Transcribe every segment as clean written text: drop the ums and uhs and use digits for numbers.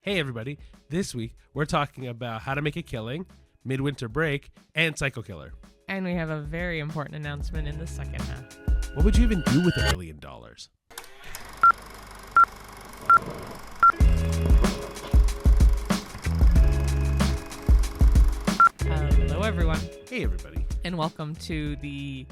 Hey everybody, this week we're talking about How to Make a Killing, Midwinter Break, and Psycho Killer. And we have a very important announcement in the second half. What would you even do with $1 million? Hello everyone, Hey everybody. and welcome to the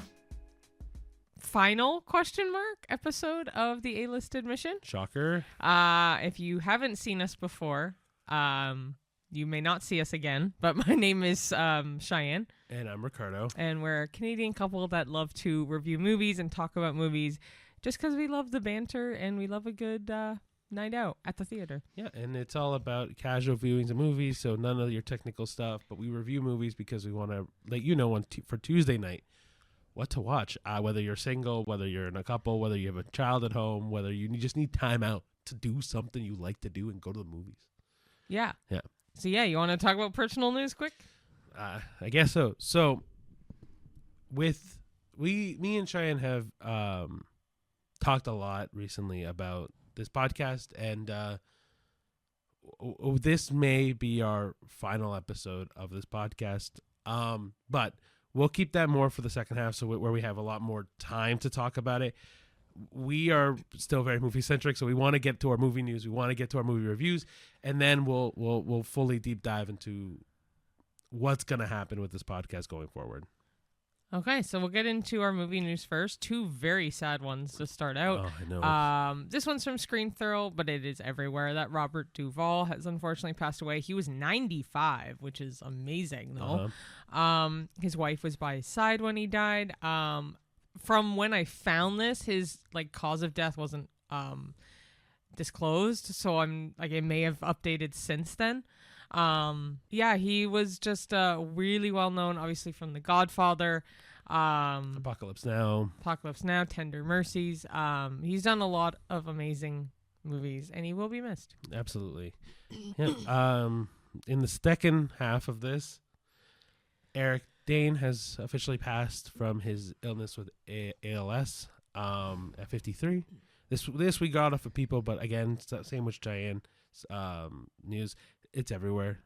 final question mark episode of the A-List Admission. Shocker. If you haven't seen us before, you may not see us again, but my name is Cheyenne, And I'm Ricardo. and we're a Canadian couple that love to review movies and talk about movies just because we love the banter and we love a good night out at the theater. Yeah, and it's all about casual viewings of movies, so none of your technical stuff, but we review movies because we want to let you know for Tuesday night what to watch, whether you're single, whether you're in a couple, whether you have a child at home, whether you just need time out to do something you like to do and go to the movies. Yeah. Yeah. So yeah, you want to talk about personal news quick? I guess so. So, me and Cheyenne have talked a lot recently about this podcast, and this may be our final episode of this podcast. But we'll keep that more for the second half, so where we have a lot more time to talk about it. We are still very movie centric, so we want to get to our movie news. We want to get to our movie reviews, and then we'll fully deep dive into what's going to happen with this podcast going forward. Okay, so we'll get into our movie news first. Two very sad ones to start out. Oh, I know. This one's from Screen Thrill, but it is everywhere. That Robert Duvall has unfortunately passed away. He was 95, which is amazing, though. His wife was by his side when he died. From when I found this, his cause of death wasn't disclosed, so it may have updated since then. He was just really well known, obviously from The Godfather, Apocalypse Now, Tender Mercies. He's done a lot of amazing movies, and he will be missed. Absolutely. Yeah. In the second half of this, Dane has officially passed from his illness with ALS at 53. This we got off of people, but again, same with Cheyenne news. It's everywhere.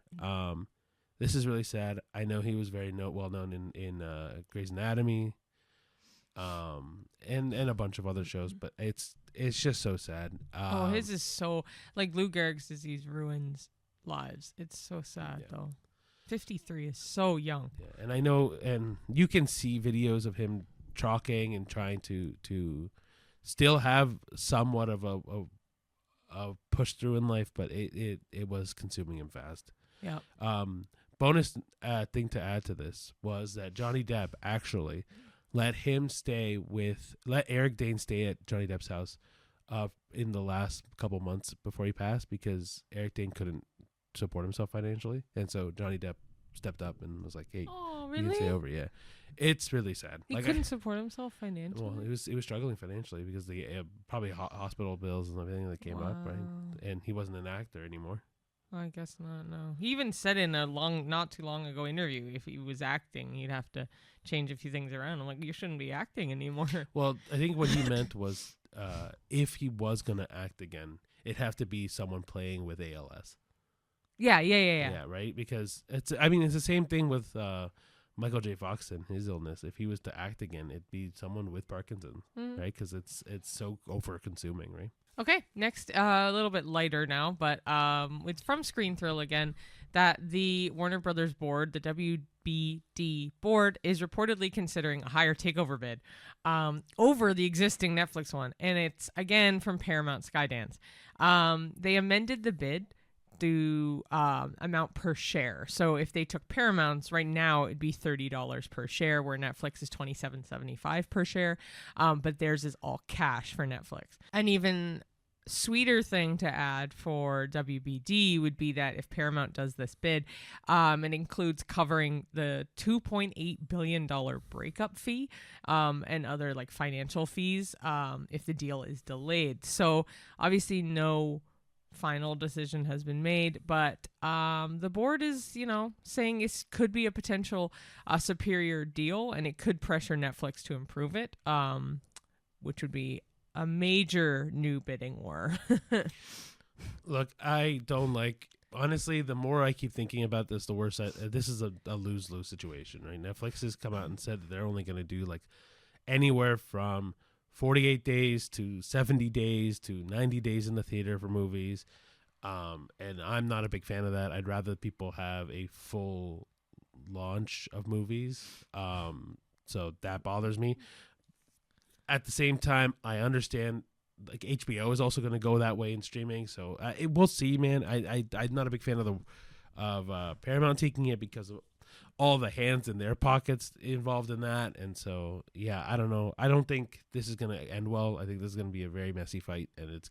This is really sad. I know he was very well known in Grey's Anatomy, and a bunch of other shows, but it's just so sad. His is so Lou Gehrig's disease ruins lives. It's so sad though. 53 is so young. Yeah, and I know, and you can see videos of him chalking and trying to still have somewhat of a push through in life, but it was consuming him fast. Yeah. Bonus thing to add to this was that Johnny Depp actually let Eric Dane stay at Johnny Depp's house in the last couple months before he passed, because Eric Dane couldn't support himself financially, and so Johnny Depp stepped up and was like, "Hey, oh, you can really? stay over." Yeah, it's really sad. He couldn't support himself financially. Well, he was struggling financially because the probably hospital bills and everything that came up, right? And he wasn't an actor anymore. I guess not. No, he even said in a not too long ago interview, if he was acting, he'd have to change a few things around. I'm like, you shouldn't be acting anymore. Well, I think what he meant was, if he was gonna act again, it'd have to be someone playing with ALS. Yeah. Yeah, right? Because it's the same thing with Michael J. Fox and his illness. If he was to act again, it'd be someone with Parkinson's, right? Because it's so over-consuming, right? Okay, next, a little bit lighter now, but it's from Screen Thrill again, that the Warner Brothers board, the WBD board, is reportedly considering a higher takeover bid over the existing Netflix one. And it's, again, from Paramount Skydance. They amended the bid to amount per share. So if they took Paramount's right now, it'd be $30 per share, where Netflix is $27.75 per share. But theirs is all cash for Netflix. An even sweeter thing to add for WBD would be that if Paramount does this bid, it includes covering the $2.8 billion breakup fee and other financial fees if the deal is delayed. So obviously no final decision has been made, but the board is, saying it could be a potential superior deal, and it could pressure Netflix to improve it, which would be a major new bidding war. Look, I don't like. Honestly, the more I keep thinking about this, the worse. This is a lose-lose situation, right? Netflix has come out and said that they're only going to do like anywhere from 48 days to 70 days to 90 days in the theater for movies. And I'm not a big fan of that. I'd rather people have a full launch of movies. So that bothers me. At the same time, I understand like HBO is also going to go that way in streaming. So we'll see, man. I'm not a big fan of Paramount taking it because of all the hands in their pockets involved in that. And so, yeah, I don't know. I don't think this is going to end well. I think this is going to be a very messy fight, and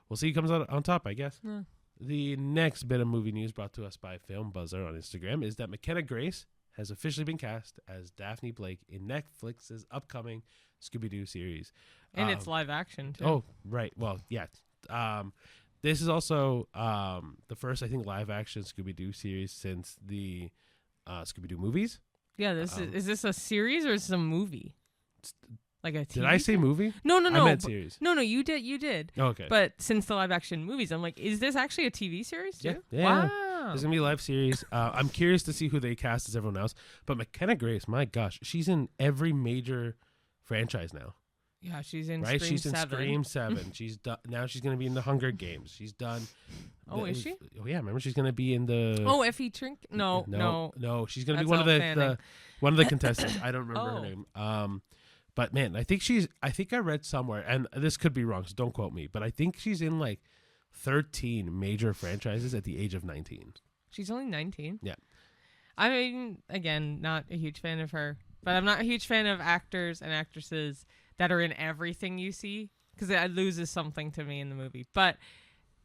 we'll see who comes out on top, I guess. Yeah. The next bit of movie news brought to us by Film Buzzer on Instagram is that McKenna Grace has officially been cast as Daphne Blake in Netflix's upcoming Scooby-Doo series. And it's live action, too. Oh, right. Well, yeah. This is also the first, I think, live action Scooby-Doo series since the Scooby-Doo movies. Yeah, is this a series or is this a movie? Like a TV? Did I say movie? No. I meant series. No, you did. Oh, okay. But since the live action movies, I'm like, is this actually a TV series too? Yeah. Wow. There's going to be a live series. I'm curious to see who they cast as everyone else. But McKenna Grace, my gosh, she's in every major franchise now. Yeah, she's in right? Scream she's 7. in Scream 7. She's done. Now she's going to be in the Hunger Games. She's done. Oh, is she? Oh, yeah. Remember, she's going to be in the. Oh, Effie Trink? No. She's going to be one of the contestants. I don't remember her name. But man, I think I read somewhere, and this could be wrong, so don't quote me, but I think she's in like 13 major franchises at the age of 19. She's only 19? Yeah. I mean, again, not a huge fan of her, but I'm not a huge fan of actors and actresses that are in everything you see, because it loses something to me in the movie. But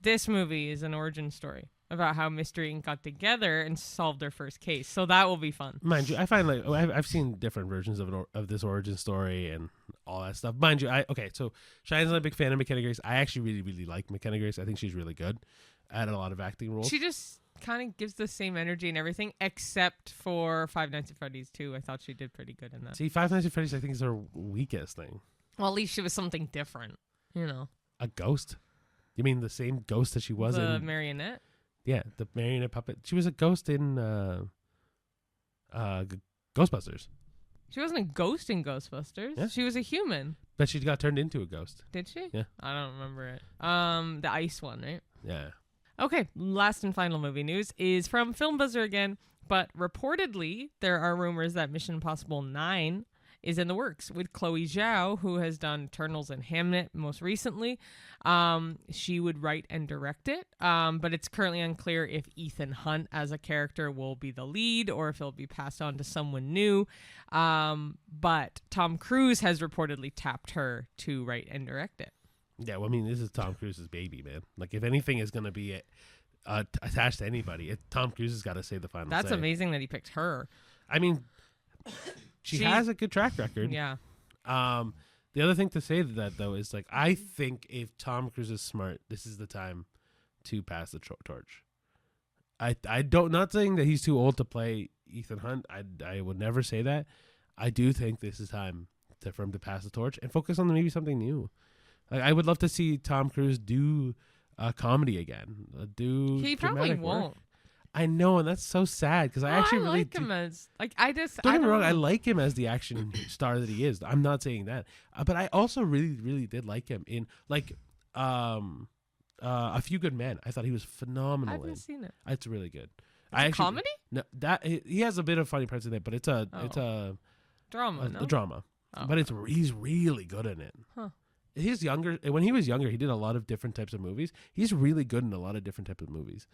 this movie is an origin story about how Mystery Inc. got together and solved their first case. So that will be fun. Mind you, I find like I've seen different versions of this origin story and all that stuff. Mind you, so Cheyenne's not a big fan of McKenna Grace. I actually really, really like McKenna Grace. I think she's really good at a lot of acting roles. She just kind of gives the same energy and everything, except for Five Nights at Freddy's 2. I thought she did pretty good in that. See, Five Nights at Freddy's, I think, is her weakest thing. Well, at least she was something different, you know. A ghost? You mean the same ghost that she was in? The marionette? Yeah, the marionette puppet. She was a ghost in Ghostbusters. She wasn't a ghost in Ghostbusters. Yeah. She was a human. But she got turned into a ghost. Did she? Yeah. I don't remember it. The ice one, right? Yeah. Okay, last and final movie news is from Film Buzzer again, but reportedly there are rumors that Mission Impossible 9 is in the works with Chloe Zhao, who has done Eternals and Hamnet most recently. She would write and direct it, but it's currently unclear if Ethan Hunt as a character will be the lead or if it'll be passed on to someone new. But Tom Cruise has reportedly tapped her to write and direct it. Yeah, well, I mean, this is Tom Cruise's baby, man. Like, if anything is going to be attached to anybody, Tom Cruise has got to say the final say. That's amazing that he picked her. I mean, she has a good track record. Yeah. The other thing to say to that, though, is, like, I think if Tom Cruise is smart, this is the time to pass the torch. Not saying that he's too old to play Ethan Hunt. I would never say that. I do think this is time for him to pass the torch and focus on maybe something new. Like, I would love to see Tom Cruise do comedy again. He probably won't. Work. I know, and that's so sad because I actually really like him as like I just don't get me wrong. know. I like him as the action star that he is. I'm not saying that, but I also really, really did like him in like A Few Good Men. I thought he was phenomenal. I haven't seen it. It's really good. Comedy? No, that he has a bit of funny parts in it, but it's a drama. A drama. Oh. But he's really good in it. Huh. He's younger. When he was younger, he did a lot of different types of movies. He's really good in a lot of different types of movies.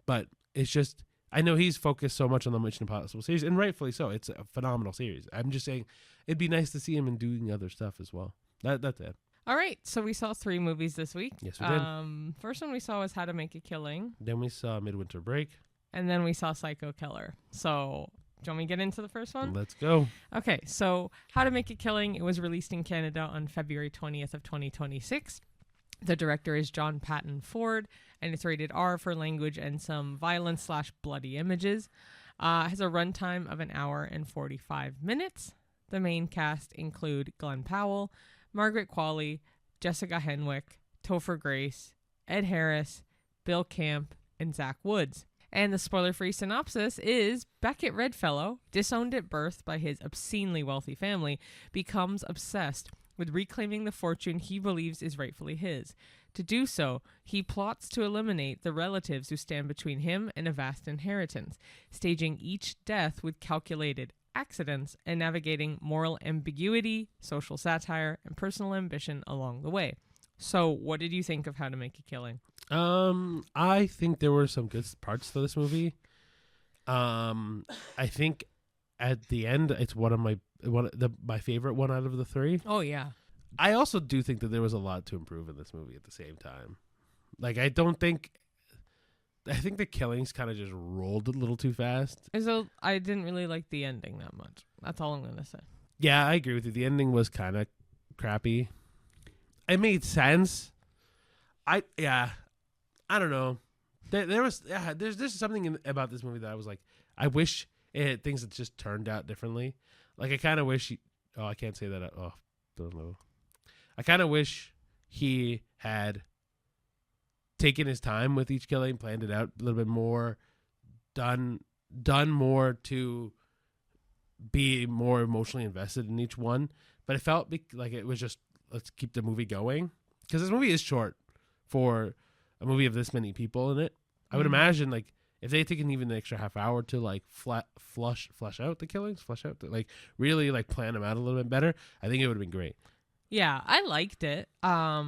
But it's just, I know he's focused so much on the Mission Impossible series, and rightfully so. It's a phenomenal series. I'm just saying, it'd be nice to see him in doing other stuff as well. That's it. All right, so we saw 3 movies this week. Yes, we did. First one we saw was How to Make a Killing. Then we saw Midwinter Break. And then we saw Psycho Killer. So, do you want me to get into the first one? Let's go. Okay, so How to Make a Killing, it was released in Canada on February 20th of 2026. The director is John Patton Ford, and it's rated R for language and some violence/bloody images. It has a runtime of 1 hour and 45 minutes. The main cast include Glenn Powell, Margaret Qualley, Jessica Henwick, Topher Grace, Ed Harris, Bill Camp, and Zach Woods. And the spoiler-free synopsis is Beckett Redfellow, disowned at birth by his obscenely wealthy family, becomes obsessed with reclaiming the fortune he believes is rightfully his. To do so, he plots to eliminate the relatives who stand between him and a vast inheritance, staging each death with calculated accidents and navigating moral ambiguity, social satire, and personal ambition along the way. So, what did you think of How to Make a Killing? I think there were some good parts to this movie. I think at the end, it's my favorite one out of the three. Oh yeah. I also do think that there was a lot to improve in this movie at the same time. Like, I think the killings kind of just rolled a little too fast. So I didn't really like the ending that much. That's all I'm going to say. Yeah, I agree with you. The ending was kind of crappy. It made sense. I don't know. There's something about this movie that I was like, I wish things had just turned out differently. Like, I kind of wish I can't say that. Don't know. I kind of wish he had taken his time with each killing, planned it out a little bit more, done more to be more emotionally invested in each one. But it felt like it was just, let's keep the movie going, because this movie is short for a movie of this many people in it. I would imagine, like, if they had taken even the extra half hour to like flush out the killings, like really like plan them out a little bit better, I think it would have been great. Yeah, I liked it. I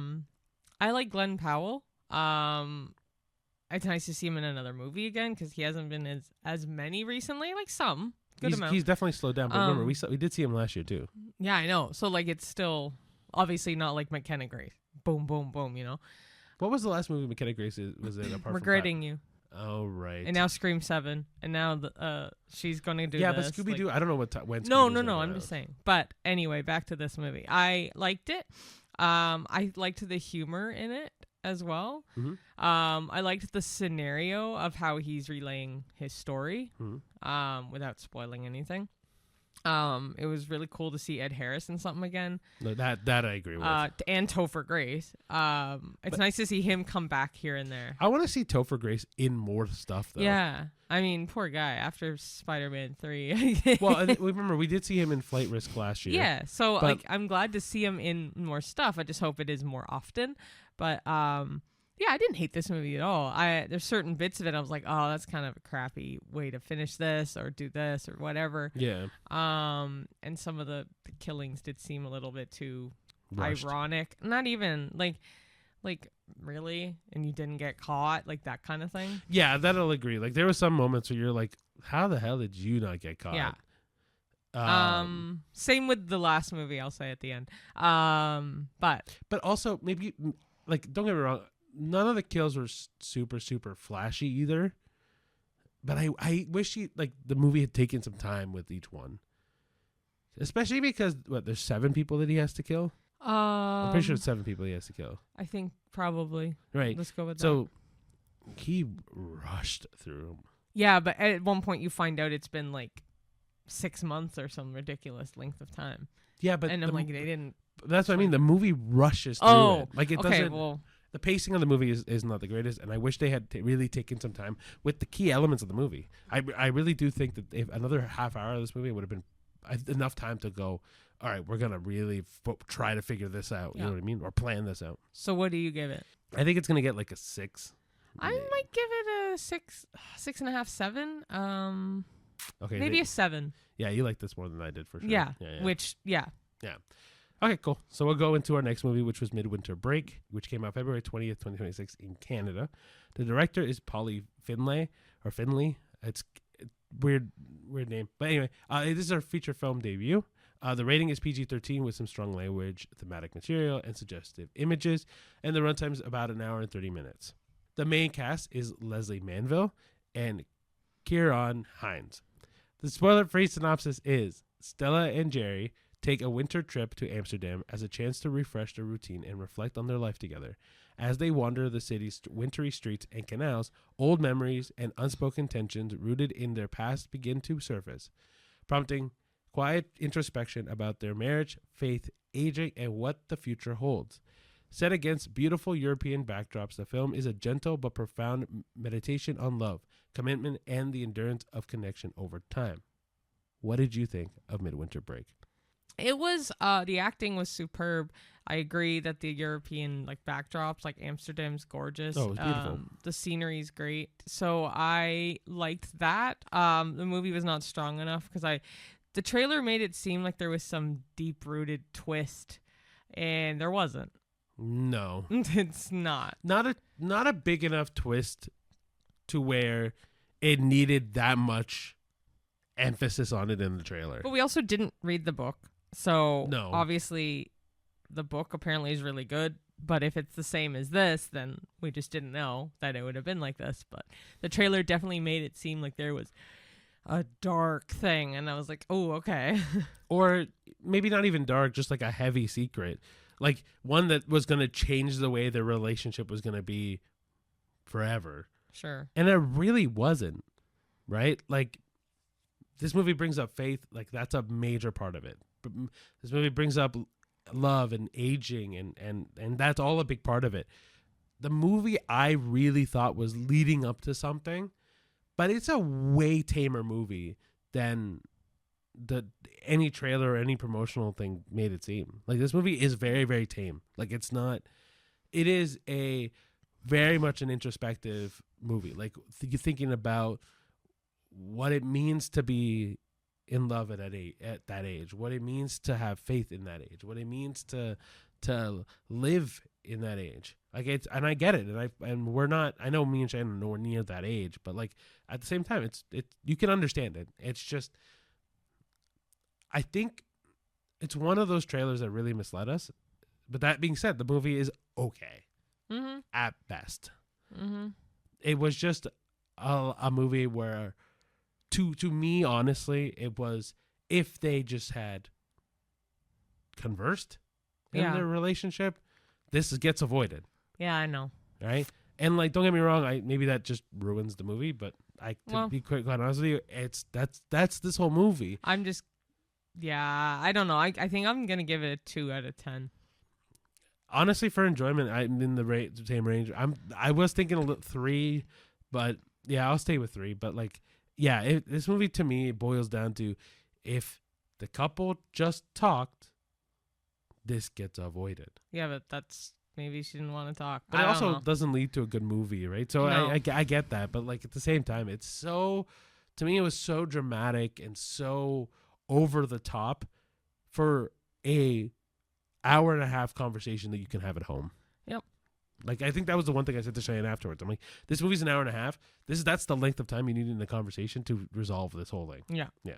like Glenn Powell. It's nice to see him in another movie again, because he hasn't been as many recently. Like, some good amount. He's definitely slowed down. But remember, we did see him last year too. Yeah, I know. So like, it's still obviously not like McKenna Grace. Boom, boom, boom. You know. What was the last movie McKenna Grace was in? Apart Regretting You. Oh, right. And now Scream 7, and now she's going to do but this, Scooby-Doo, I don't know when No, Scooby-Doo's I'm just saying. But anyway, back to this movie. I liked it. I liked the humor in it as well. Mm-hmm. I liked the scenario of how he's relaying his story, without spoiling anything. It was really cool to see Ed Harris in something again. No, that I agree with. And Topher Grace. It's nice to see him come back here and there. I want to see Topher Grace in more stuff, though. Yeah. I mean, poor guy. After Spider-Man 3. Well, remember, we did see him in Flight Risk last year. Yeah. So, I'm glad to see him in more stuff. I just hope it is more often. But, yeah, I didn't hate this movie at all. There's certain bits of it I was like, oh, that's kind of a crappy way to finish this or do this or whatever. Yeah. And some of the killings did seem a little bit too rushed. Ironic. Not even like really, and you didn't get caught, like that kind of thing. Yeah, that I'll agree. Like, there were some moments where you're like, how the hell did you not get caught? Yeah. Same with the last movie, I'll say at the end. But also maybe, like, don't get me wrong, none of the kills were super, super flashy either. But I wish the movie had taken some time with each one. Especially because, there's 7 people that he has to kill? I'm pretty sure it's 7 people he has to kill. I think probably. Right. Let's go with that. So, he rushed through them. Yeah, but at one point you find out it's been like 6 months or some ridiculous length of time. Yeah, but... And I'm like, they didn't... That's what I mean. The movie rushes through it. Like, it okay, doesn't... Well, the pacing of the movie is not the greatest, and I wish they had really taken some time with the key elements of the movie. I really do think that if another half hour of this movie would have been enough time to go, all right, we're going to really try to figure this out, you know what I mean? Or plan this out. So what do you give it? I think it's going to get like a 6. I might give it a 6.5, 7. Okay, maybe a 7. Yeah, you like this more than I did for sure. Yeah. Yeah. Okay, cool. So we'll go into our next movie, which was Midwinter Break, which came out February 20th, 2026 in Canada. The director is Polly Finlay. It's weird name. But anyway, this is our feature film debut. The rating is PG-13 with some strong language, thematic material, and suggestive images. And the runtime is about an hour and 30 minutes. The main cast is Leslie Manville and Kieran Hines. The spoiler-free synopsis is Stella and Jerry take a winter trip to Amsterdam as a chance to refresh their routine and reflect on their life together. As they wander the city's wintry streets and canals, old memories and unspoken tensions rooted in their past begin to surface, prompting quiet introspection about their marriage, faith, aging, and what the future holds. Set against beautiful European backdrops, the film is a gentle but profound meditation on love, commitment, and the endurance of connection over time. What did you think of Midwinter Break? It was the acting was superb. I agree that the European like backdrops, like Amsterdam's gorgeous. Oh, it was beautiful. The scenery's great. So I liked that. The movie was not strong enough because the trailer made it seem like there was some deep-rooted twist, and there wasn't. No. It's not. Not a big enough twist to where it needed that much emphasis on it in the trailer. But we also didn't read the book. So No. obviously the book apparently is really good. But if it's the same as this, then we just didn't know that it would have been like this. But the trailer definitely made it seem like there was a dark thing. And I was like, oh, okay. Or maybe not even dark, just like a heavy secret. Like one that was going to change the way their relationship was going to be forever. Sure. And it really wasn't, right? Like this movie brings up faith. Like that's a major part of it. This movie brings up love and aging and that's all a big part of it. The movie I really thought was leading up to something, but it's a way tamer movie than any trailer or any promotional thing made it seem. Like this movie is very, very tame. Like it is a very much an introspective movie. Like you're thinking about what it means to be in love at that age, what it means to have faith in that age, what it means to live in that age. Like it's, and I get it, and we're not. I know me and Shannon are nowhere near that age, but like at the same time, it's you can understand it. It's just, I think it's one of those trailers that really misled us. But that being said, the movie is okay at best. Mm-hmm. It was just a movie where, to me, honestly, it was if they just had conversed in their relationship, this gets avoided. Yeah, I know. Right? And like, don't get me wrong, maybe that just ruins the movie, but to be quite honest with you, that's this whole movie. I'm just, I don't know. I think I'm gonna give it a 2 out of 10. Honestly, for enjoyment, I'm in the same range. I was thinking 3, but yeah, I'll stay with 3. But like, yeah, this movie to me boils down to if the couple just talked, this gets avoided. Yeah, but that's maybe she didn't want to talk. But it also doesn't lead to a good movie, right? So No. I get that, but like at the same time, it's so, to me, it was so dramatic and so over the top for a hour and a half conversation that you can have at home. Yep. Like I think that was the one thing I said to Cheyenne afterwards. I'm like, this movie's an hour and a half. That's the length of time you need in the conversation to resolve this whole thing. Yeah. Yeah.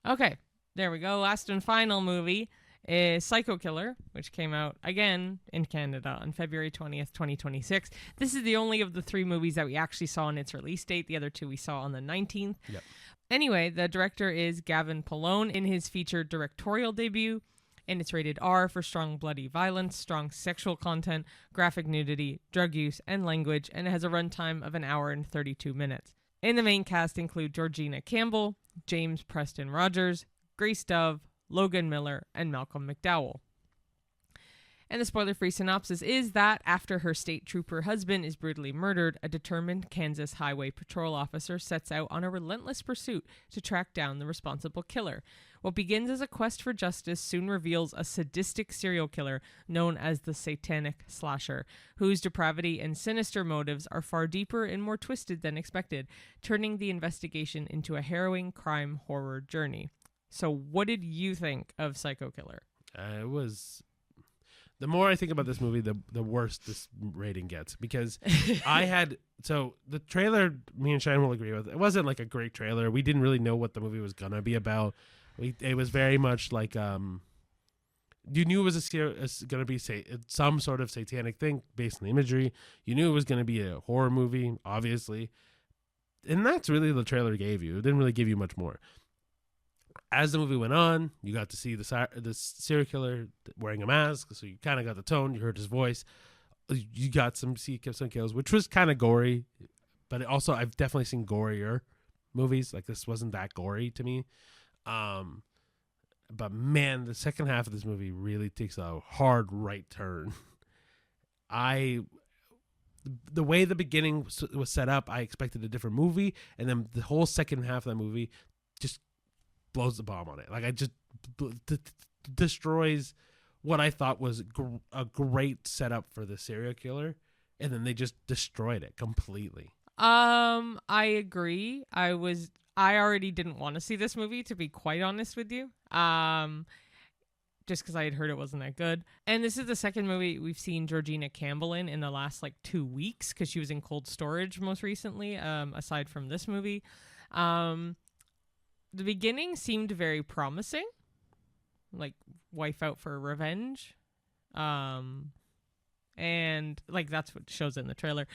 Okay, there we go. Last and final movie is Psycho Killer, which came out again in Canada on February 20th, 2026. This is the only of the 3 movies that we actually saw on its release date. The other 2 we saw on the 19th. Yep. Anyway, the director is Gavin Polone in his feature directorial debut, and it's rated R for strong bloody violence, strong sexual content, graphic nudity, drug use, and language, and it has a runtime of 1 hour and 32 minutes. In the main cast include Georgina Campbell, James Preston Rogers, Grace Dove, Logan Miller, and Malcolm McDowell. And the spoiler-free synopsis is that after her state trooper husband is brutally murdered, a determined Kansas Highway Patrol officer sets out on a relentless pursuit to track down the responsible killer. What begins as a quest for justice soon reveals a sadistic serial killer known as the Satanic Slasher, whose depravity and sinister motives are far deeper and more twisted than expected, turning the investigation into a harrowing crime horror journey. So what did you think of Psycho Killer? It was... The more I think about this movie, the worse this rating gets. Because so the trailer, me and Shine will agree with, it wasn't like a great trailer. We didn't really know what the movie was going to be about. It was very much like, you knew it was going to be some sort of satanic thing based on the imagery. You knew it was going to be a horror movie, obviously. And that's really the trailer gave you. It didn't really give you much more. As the movie went on, you got to see the serial killer wearing a mask, so you kind of got the tone. You heard his voice. You got some kills, which was kind of gory, but also I've definitely seen gorier movies. Like this wasn't that gory to me. But man, the second half of this movie really takes a hard right turn. the way the beginning was set up, I expected a different movie, and then the whole second half of that movie just blows the bomb on it. Like, I just destroys what I thought was a great setup for the serial killer, and then they just destroyed it completely. I agree. I already didn't want to see this movie, to be quite honest with you. Just because I had heard it wasn't that good. And this is the second movie we've seen Georgina Campbell in the last 2 weeks, because she was in Cold Storage most recently, aside from this movie. The beginning seemed very promising, like wife out for revenge. And that's what shows in the trailer.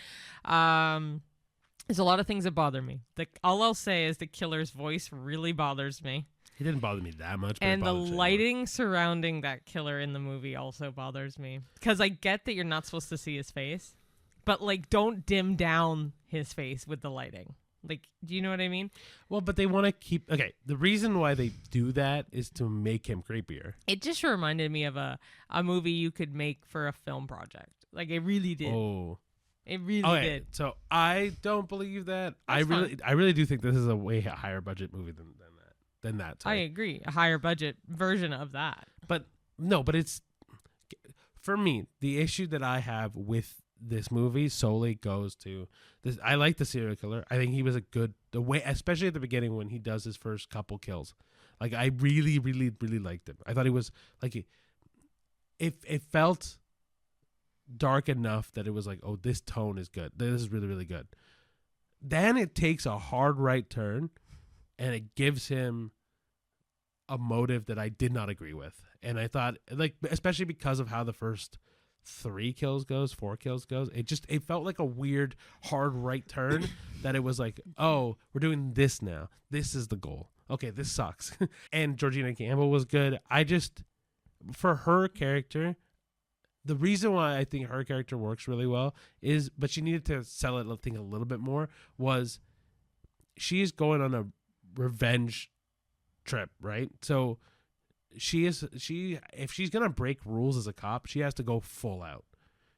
There's a lot of things that bother me. All I'll say is the killer's voice really bothers me. He didn't bother me that much. But and the lighting surrounding that killer in the movie also bothers me. Because I get that you're not supposed to see his face, but don't dim down his face with the lighting. Do you know what I mean? Well, but they want to keep... Okay, the reason why they do that is to make him creepier. It just reminded me of a movie you could make for a film project. It really did. Oh. It really did. So I don't believe that. I really do think this is a way higher budget movie than that. I agree. A higher budget version of that. But it's... For me, the issue that I have with this movie solely goes to this. I like the serial killer. I think he was the way, especially at the beginning when he does his first couple kills. I really, really, really liked him. I thought he was it felt dark enough that it was oh, this tone is good. This is really, really good. Then it takes a hard right turn, and it gives him a motive that I did not agree with. And I thought, especially because of how the first 4 kills goes, it felt like a weird hard right turn that it was oh, we're doing this now. This is the goal. Okay, this sucks. And Georgina Campbell was good. For her character, the reason why I think her character works really well but she needed to sell it, I think, a little bit more, was she's going on a revenge trip, right? So if she's gonna break rules as a cop, she has to go full out.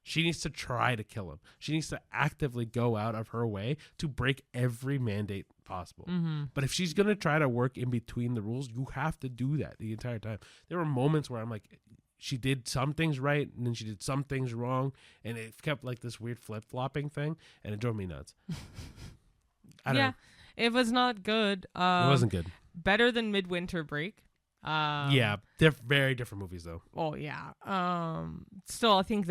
She needs to try to kill him. She needs to actively go out of her way to break every mandate possible. Mm-hmm. But if she's gonna try to work in between the rules, you have to do that the entire time. There were moments where I'm she did some things right, and then she did some things wrong, and it kept this weird flip-flopping thing, and it drove me nuts. I don't know. It was not good. It wasn't good. Better than Midwinter Break. Yeah, they're very different movies, though. Oh, yeah. Still, I think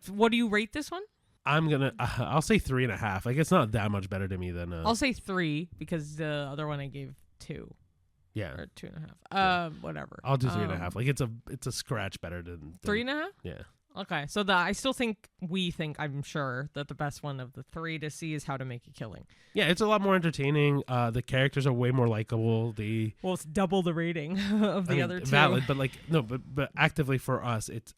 what do you rate this one? I'll say 3.5. It's not that much better to me than... I'll say 3, because the other one I gave 2. Yeah. Or 2.5. Yeah. Whatever. I'll do 3.5. It's a scratch better than 3.5? Yeah. Okay, so I still think I'm sure that the best one of the 3 to see is How to Make a Killing. Yeah, it's a lot more entertaining. The characters are way more likable. It's double the rating of the other 2. Valid, but actively for us, it's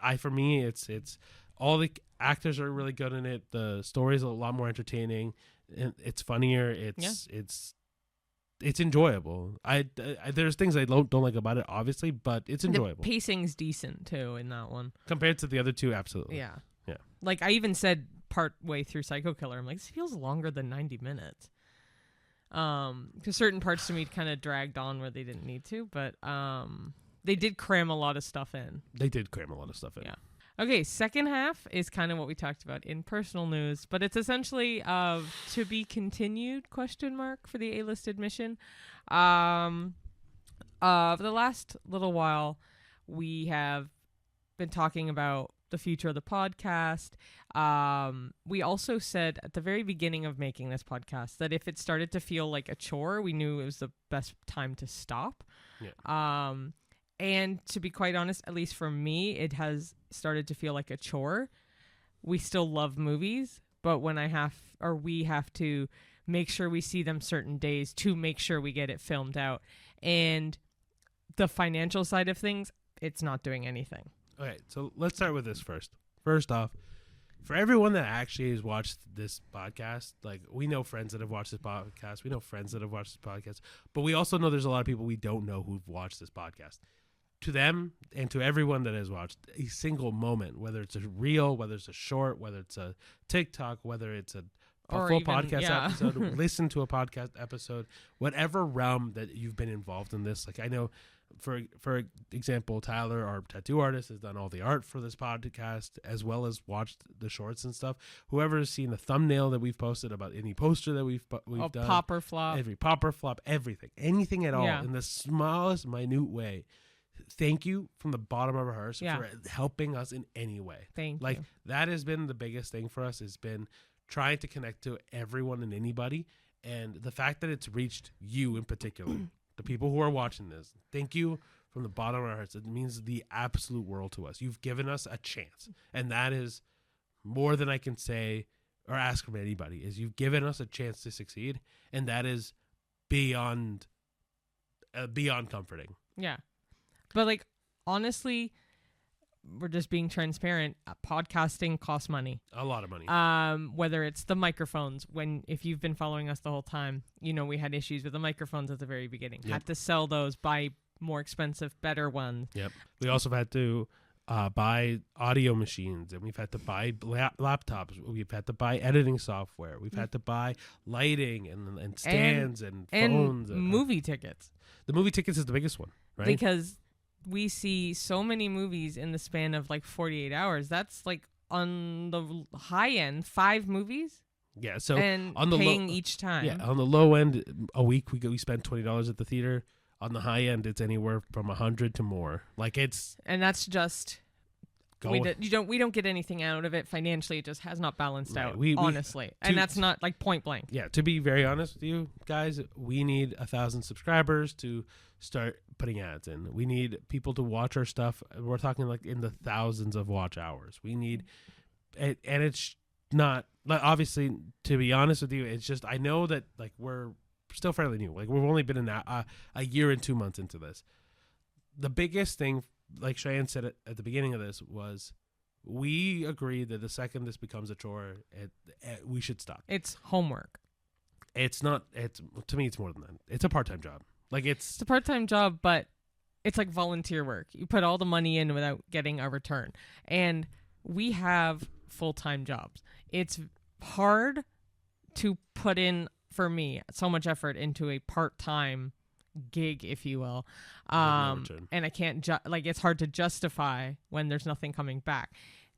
all the actors are really good in it. The story's a lot more entertaining, and it's funnier. It's enjoyable. There's things I don't like about it, obviously, but it's enjoyable. The pacing's decent too in that one Compared to the other 2, absolutely. Yeah. Yeah. I even said part way through Psycho Killer, I'm this feels longer than 90 minutes. Because certain parts to me kind of dragged on where they didn't need to, but they did cram a lot of stuff in. Yeah. Okay, second half is kind of what we talked about in personal news, but it's essentially to be continued ? For the A-list admission. For the last little while, we have been talking about the future of the podcast. We also said at the very beginning of making this podcast that if it started to feel like a chore, we knew it was the best time to stop. Yeah. And to be quite honest, at least for me, it has started to feel like a chore. We still love movies, but when we have to make sure we see them certain days to make sure we get it filmed out. And the financial side of things, it's not doing anything. Okay, so let's start with this first. First off, for everyone that actually has watched this podcast, we know friends that have watched this podcast. But we also know there's a lot of people we don't know who've watched this podcast. to them and to everyone that has watched a single moment, whether it's a reel, whether it's a short, whether it's a TikTok, whether it's a full even, podcast yeah. episode, listen to a podcast episode, whatever realm that you've been involved in this. Like I know, for example, Tyler, our tattoo artist, has done all the art for this podcast, as well as watched the shorts and stuff. Whoever has seen the thumbnail that we've posted about any poster that we've done, pop or flop, every pop or flop, everything, anything at all, in the smallest, minute way. Thank you from the bottom of our hearts for helping us in any way. Thank you. That has been the biggest thing for us, has been trying to connect to everyone and anybody. And the fact that it's reached you in particular, the people who are watching this, thank you from the bottom of our hearts. It means the absolute world to us. You've given us a chance. And that is more than I can say or ask from anybody, is you've given us a chance to succeed. And that is beyond comforting. Yeah. But like, honestly, we're just being transparent. Podcasting costs money. A lot of money. Whether it's the microphones, if you've been following us the whole time, we had issues with the microphones at the very beginning. Yep. Had to sell those, buy more expensive, better ones. Yep. We also had to buy audio machines, and we've had to buy laptops. We've had to buy editing software. We've had to buy lighting and stands and phones. And movie tickets. The movie tickets is the biggest one, right? Because we see so many movies in the span of like 48 hours. That's like on the high end, 5 movies. Yeah, so and on the paying each time. Yeah, on the low end, a week we spend $20 at the theater. On the high end, it's anywhere from $100 to more. Like and that's just we don't get anything out of it financially. It just has not balanced out, honestly. And that's not like point blank. Yeah, to be very honest with you guys, we need 1,000 subscribers to start putting ads in. We need people to watch our stuff. We're talking like in the thousands of watch hours. We need, and it's not, obviously, to be honest with you, it's just, I know that like we're still fairly new. Like we've only been a year and 2 months into this. The biggest thing, like Cheyenne said at the beginning of this, was we agree that the second this becomes a chore, we should stop. It's homework. It's not. To me, it's more than that. It's a part-time job. Like it's a part-time job, but it's like volunteer work. You put all the money in without getting a return. And we have full-time jobs. It's hard to put in, for me, so much effort into a part-time gig, if you will. And I can't, it's hard to justify when there's nothing coming back.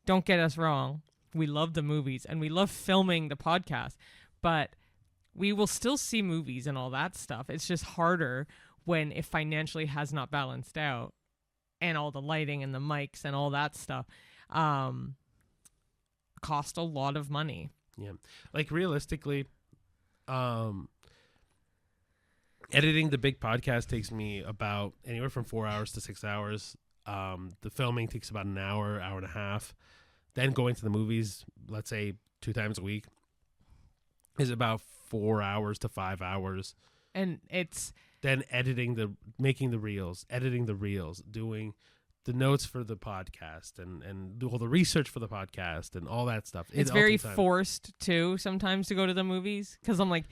Don't get us wrong. We love the movies and we love filming the podcast, but we will still see movies and all that stuff. It's just harder when it financially has not balanced out, and all the lighting and the mics and all that stuff cost a lot of money. Yeah. Like realistically, editing the big podcast takes me about anywhere from 4 hours to 6 hours. The filming takes about an hour, hour and a half. Then going to the movies, let's say 2 times a week, is about 4 hours to 5 hours. And it's then making the reels, editing the reels, doing the notes for the podcast and do all the research for the podcast and all that stuff. It's very forced too sometimes to go to the movies, because I'm like,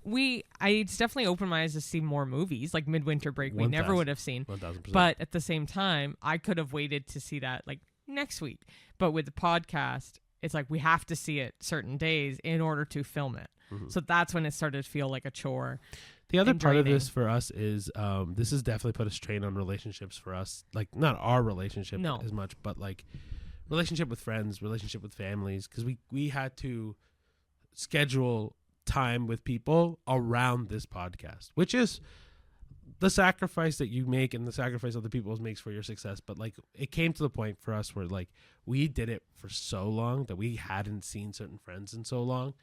it's definitely opened my eyes to see more movies, like Midwinter Break. We never would have seen. 1,000%. But at the same time, I could have waited to see that like next week. But with the podcast, it's like we have to see it certain days in order to film it. Mm-hmm. So that's when it started to feel like a chore. The other part of this for us is this has definitely put a strain on relationships for us. Like not our relationship as much, but like relationship with friends, relationship with families, because we had to schedule time with people around this podcast, which is the sacrifice that you make and the sacrifice other people makes for your success. But like it came to the point for us where like we did it for so long that we hadn't seen certain friends in so long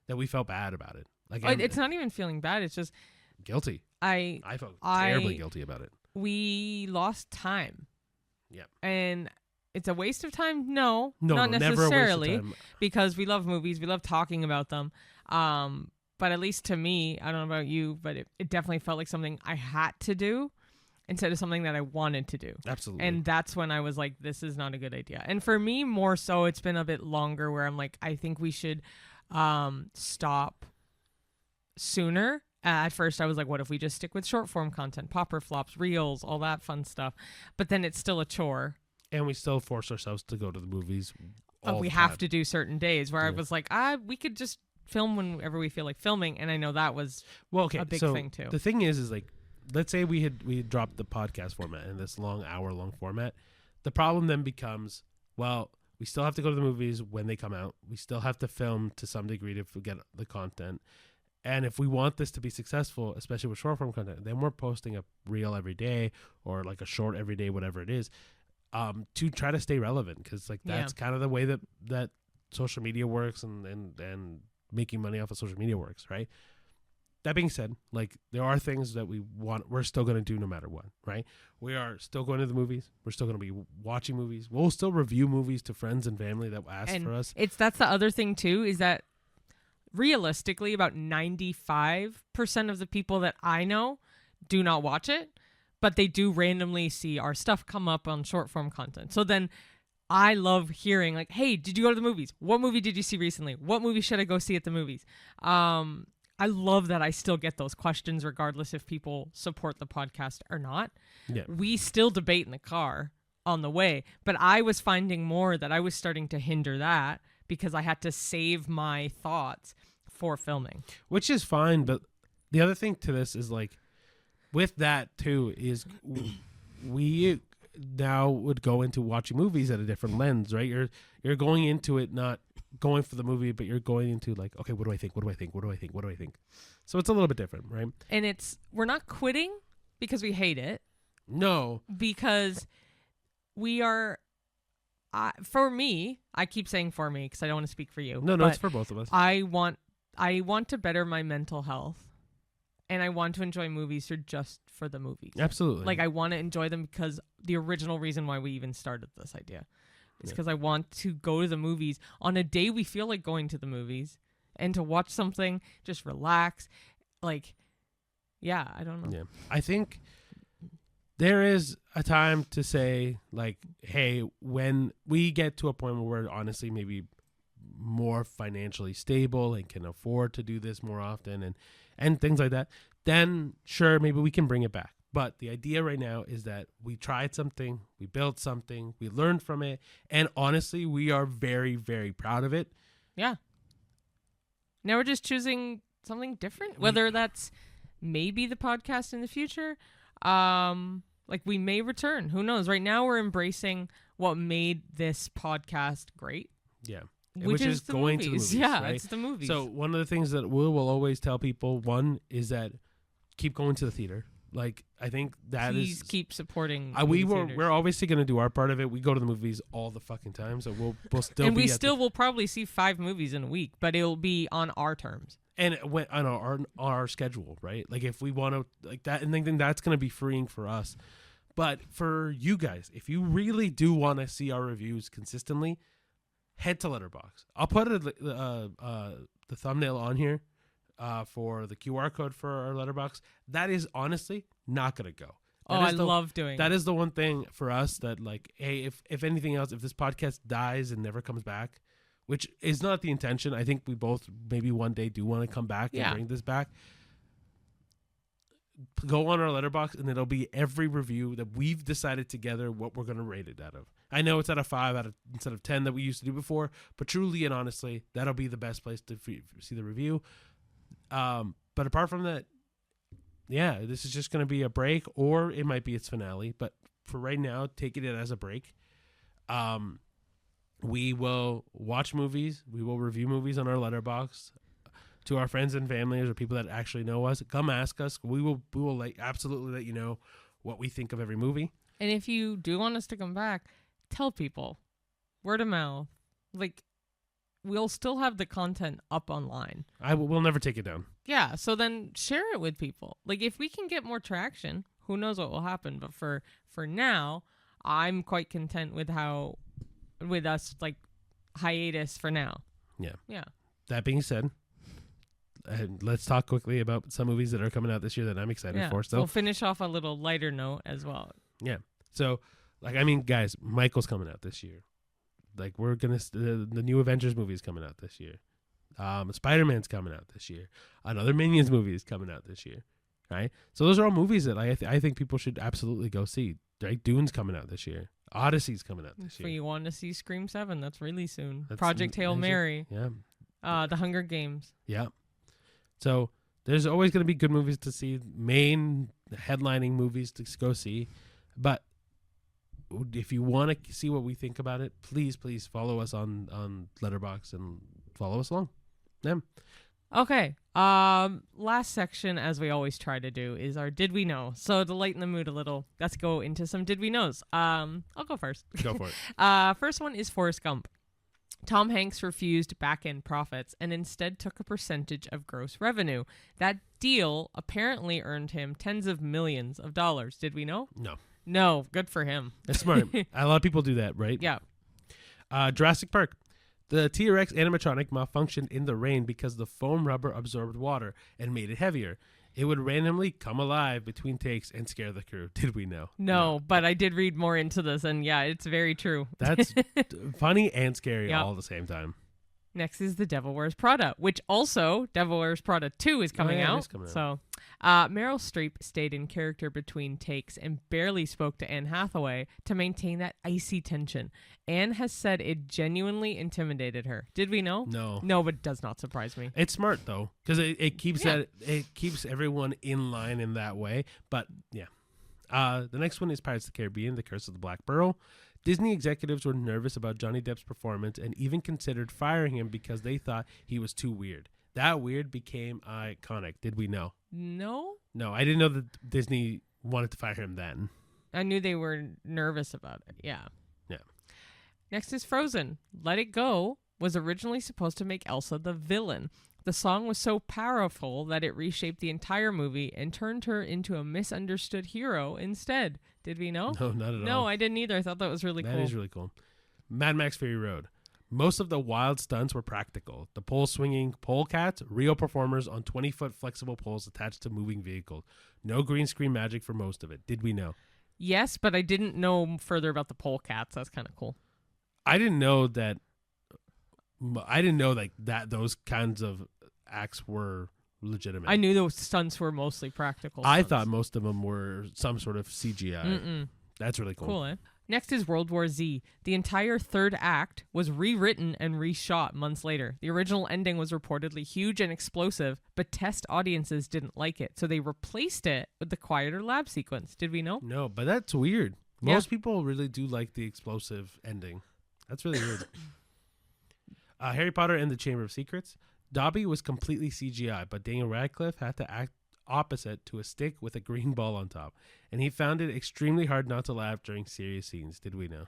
that we felt bad about it. Like it's not even feeling bad, it's just guilty. I felt terribly guilty about it. We lost time. Yeah. And it's a waste of time? No, not necessarily, never a waste of time. Because we love movies, we love talking about them. But at least to me, I don't know about you, but it definitely felt like something I had to do instead of something that I wanted to do. Absolutely. And that's when I was like, this is not a good idea. And for me, more so, it's been a bit longer where I'm like, I think we should stop sooner. At first, I was like, what if we just stick with short form content, popper flops, reels, all that fun stuff? But then it's still a chore. And we still force ourselves to go to the movies. We have to do certain days where I was like, we could just film whenever we feel like filming. And I know that was a big thing too. The thing is like, let's say we had dropped the podcast format in this long hour-long format. The problem then becomes, well, we still have to go to the movies when they come out. We still have to film to some degree to get the content. And if we want this to be successful, especially with short form content, then we're posting a reel every day or like a short every day, whatever it is, to try to stay relevant. Because like that's kind of the way that social media works and making money off of social media works, right? That being said, like there are things that we're still going to do no matter what, right? We are still going to the movies. We're still going to be watching movies. We'll still review movies to friends and family that ask for us. That's the other thing too, is that realistically, about 95% of the people that I know do not watch it, but they do randomly see our stuff come up on short form content. So then I love hearing like, hey, did you go to the movies? What movie did you see recently? What movie should I go see at the movies? I love that I still get those questions regardless if people support the podcast or not. Yeah. We still debate in the car on the way, but I was finding more that I was starting to hinder that because I had to save my thoughts for filming. Which is fine, but the other thing to this is like, with that too, is we now would go into watching movies at a different lens, right? You're going into it not going for the movie, but you're going into like, okay, what do I think? What do I think? What do I think? What do I think? So it's a little bit different, right? And we're not quitting because we hate it. No. Because we are... for me, I keep saying for me because I don't want to speak for you. No, it's for both of us. I want to better my mental health, and I want to enjoy movies for the movies. Absolutely. Like I want to enjoy them because the original reason why we even started this idea is because I want to go to the movies on a day we feel like going to the movies and to watch something, just relax. Like, yeah, I don't know. Yeah, I think there is a time to say, like, hey, when we get to a point where we're honestly maybe more financially stable and can afford to do this more often and things like that, then sure, maybe we can bring it back. But the idea right now is that we tried something, we built something, we learned from it, and honestly, we are very, very proud of it. Yeah. Now we're just choosing something different, whether that's maybe the podcast in the future. Like we may return. Who knows? Right now we're embracing what made this podcast great. Yeah. Which is going to the movies. Yeah, right? It's the movies. So one of the things that we will always tell people, one, is that keep going to the theater. Like, I think that Please keep supporting. We're obviously going to do our part of it. We go to the movies all the fucking time, so we'll still. And we still will probably see 5 movies in a week, but it'll be on our terms and on our schedule, right? Like if we want to like that, and then that's going to be freeing for us. But for you guys, if you really do want to see our reviews consistently, head to Letterboxd. I'll put the thumbnail on here. For the QR code for our Letterboxd, that is honestly not gonna go. I love doing that. Is the one thing for us that like, hey, if anything else, if this podcast dies and never comes back, which is not the intention, I think we both maybe one day do want to come back and bring this back. Go on our Letterboxd and it'll be every review that we've decided together what we're gonna rate it out of. I know it's out of 5 instead of 10 that we used to do before, but truly and honestly, that'll be the best place to see the review. But apart from that, yeah, this is just going to be a break, or it might be its finale. But for right now, take it as a break. We will watch movies. We will review movies on our Letterboxd. To our friends and families or people that actually know us, come ask us. We will absolutely let you know what we think of every movie. And if you do want us to come back, tell people. Word of mouth. Like, we'll still have the content up online. We'll never take it down. Yeah, so then share it with people. Like, if we can get more traction, who knows what will happen. But for now, I'm quite content with us, like, hiatus for now. Yeah. Yeah. That being said, let's talk quickly about some movies that are coming out this year that I'm excited for. So we'll finish off a little lighter note as well. Yeah. So, like, I mean, guys, Michael's coming out this year. Like, we're going to... the new Avengers movie is coming out this year. Spider-Man's coming out this year. Another Minions movie is coming out this year, right? So those are all movies that I think people should absolutely go see. Right? Dune's coming out this year. Odyssey's coming out this For year. you want to see Scream 7, that's really soon. That's Project Hail Mary. Yeah. The Hunger Games. Yeah. So there's always going to be good movies to see, main headlining movies to go see. But if you want to see what we think about it, please follow us on Letterboxd and follow us along. Yeah. Okay. Last section, as we always try to do, is our Did We Know? So to lighten the mood a little, let's go into some Did We Knows. I'll go first. Go for it. First one is Forrest Gump. Tom Hanks refused back-end profits and instead took a percentage of gross revenue. That deal apparently earned him tens of millions of dollars. Did we know? No. No. Good for him. That's smart. A lot of people do that, right? Yeah. Jurassic Park. The T-Rex animatronic malfunctioned in the rain because the foam rubber absorbed water and made it heavier. It would randomly come alive between takes and scare the crew. Did we know? No, but I did read more into this, and yeah, it's very true. That's funny and scary Yep. all at the same time. Next is The Devil Wears Prada, which also Devil Wears Prada 2 is coming yeah, it out. is coming out. So Meryl Streep stayed in character between takes and barely spoke to Anne Hathaway to maintain that icy tension. Anne has said it genuinely intimidated her. Did we know? No. No, but it does not surprise me. It's smart though, because it keeps Yeah. it keeps everyone in line in that way. But yeah, the next one is Pirates of the Caribbean: The Curse of the Black Pearl. Disney executives were nervous about Johnny Depp's performance and even considered firing him because they thought he was too weird. That weird became iconic. Did we know? No? No, I didn't know that Disney wanted to fire him then. I knew they were nervous about it. Yeah. Yeah. Next is Frozen. Let It Go was originally supposed to make Elsa the villain. The song was so powerful that it reshaped the entire movie and turned her into a misunderstood hero instead. Did we know? No, not at all. No, I didn't either. I thought that was really cool. That is really cool. Mad Max Fury Road. Most of the wild stunts were practical. The pole-swinging pole cats, real performers on 20-foot flexible poles attached to moving vehicles. No green screen magic for most of it. Did we know? Yes, but I didn't know further about the pole cats. That's kind of cool. I didn't know that. I didn't know like that those kinds of acts were legitimate. I knew those stunts were mostly practical. I stunts. thought most of them were some sort of CGI. Mm-mm. That's really cool. Cool, eh? Next is World War Z. The entire third act was rewritten and reshot months later. The original ending was reportedly huge and explosive, but test audiences didn't like it, so they replaced it with the quieter lab sequence. Did we know? No, but that's weird. Yeah. Most people really do like the explosive ending. That's really weird. Harry Potter and the Chamber of Secrets. Dobby was completely CGI, but Daniel Radcliffe had to act opposite to a stick with a green ball on top, and he found it extremely hard not to laugh during serious scenes. Did we know?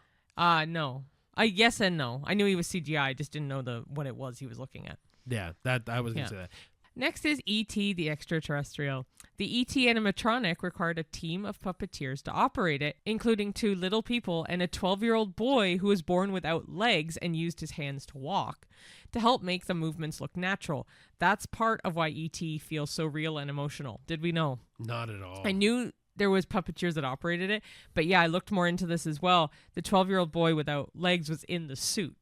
No. Yes and no. I knew he was CGI. I just didn't know what it was he was looking at. Yeah, that I was gonna say that. Next is E.T. the Extraterrestrial. The E.T. animatronic required a team of puppeteers to operate it, including 2 little people and a 12-year-old boy who was born without legs and used his hands to walk, to help make the movements look natural. That's part of why E.T. feels so real and emotional. Did we know? Not at all. I knew there was puppeteers that operated it, but yeah, I looked more into this as well. The 12-year-old boy without legs was in the suit.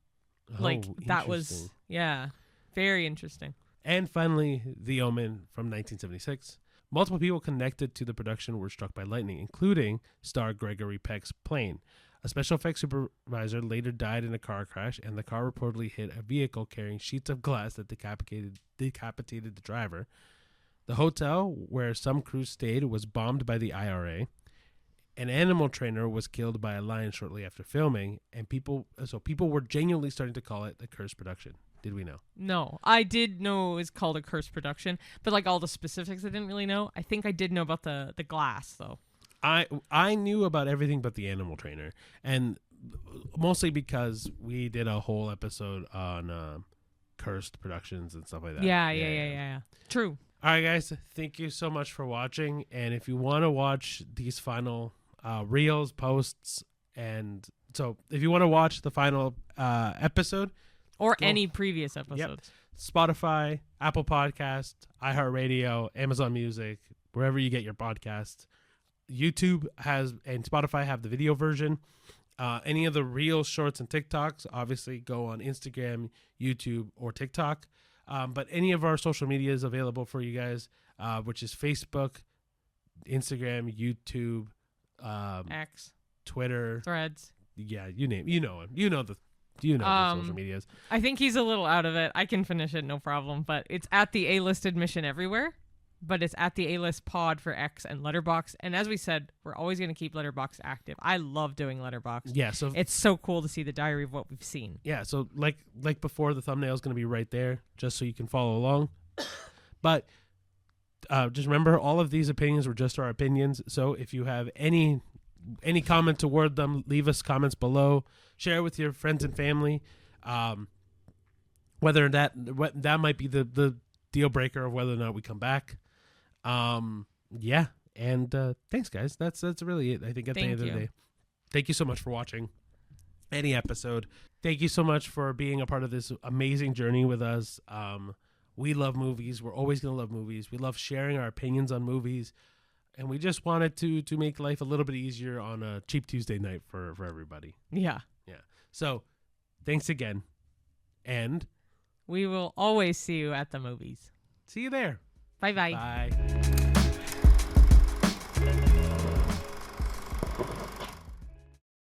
That was, yeah, very interesting. And finally, The Omen from 1976. Multiple people connected to the production were struck by lightning, including star Gregory Peck's plane. A special effects supervisor later died in a car crash, and the car reportedly hit a vehicle carrying sheets of glass that decapitated the driver. The hotel where some crew stayed was bombed by the IRA. An animal trainer was killed by a lion shortly after filming, and people were genuinely starting to call it a cursed production. Did we know? No, I did know it was called a cursed production, but like all the specifics I didn't really know. I think I did know about the glass though. I knew about everything but the animal trainer, and mostly because we did a whole episode on cursed productions and stuff like that. Yeah. True. All right, guys, thank you so much for watching, and if you want to watch these final reels, posts, and so if you want to watch the final episode, or any previous episodes. Spotify, Apple Podcast, iHeartRadio, Amazon Music, wherever you get your podcasts. YouTube and Spotify have the video version. Any of the Reels, Shorts, and TikToks, obviously go on Instagram, YouTube, or TikTok. But any of our social media is available for you guys, which is Facebook, Instagram, YouTube, X, Twitter, Threads. Yeah, you know him. You know the social medias. I think he's a little out of it. I can finish it, no problem. But it's at the A-List Admission everywhere. But it's at the A-List Pod for X and Letterboxd. And as we said, we're always going to keep Letterboxd active. I love doing Letterboxd. Yeah, so it's so cool to see the diary of what we've seen. Yeah, so like before, the thumbnail is going to be right there, just so you can follow along. But just remember, all of these opinions were just our opinions. So if you have any comment toward them, leave us comments below. Share with your friends and family. Whether that might be the deal breaker of whether or not we come back. Yeah, and thanks, guys. That's really it. I think at the end of the day, thank you so much for watching any episode. Thank you so much for being a part of this amazing journey with us. We love movies. We're always gonna love movies. We love sharing our opinions on movies, and we just wanted to make life a little bit easier on a cheap Tuesday night for everybody. Yeah. So, thanks again, and we will always see you at the movies. See you there. Bye-bye. Bye.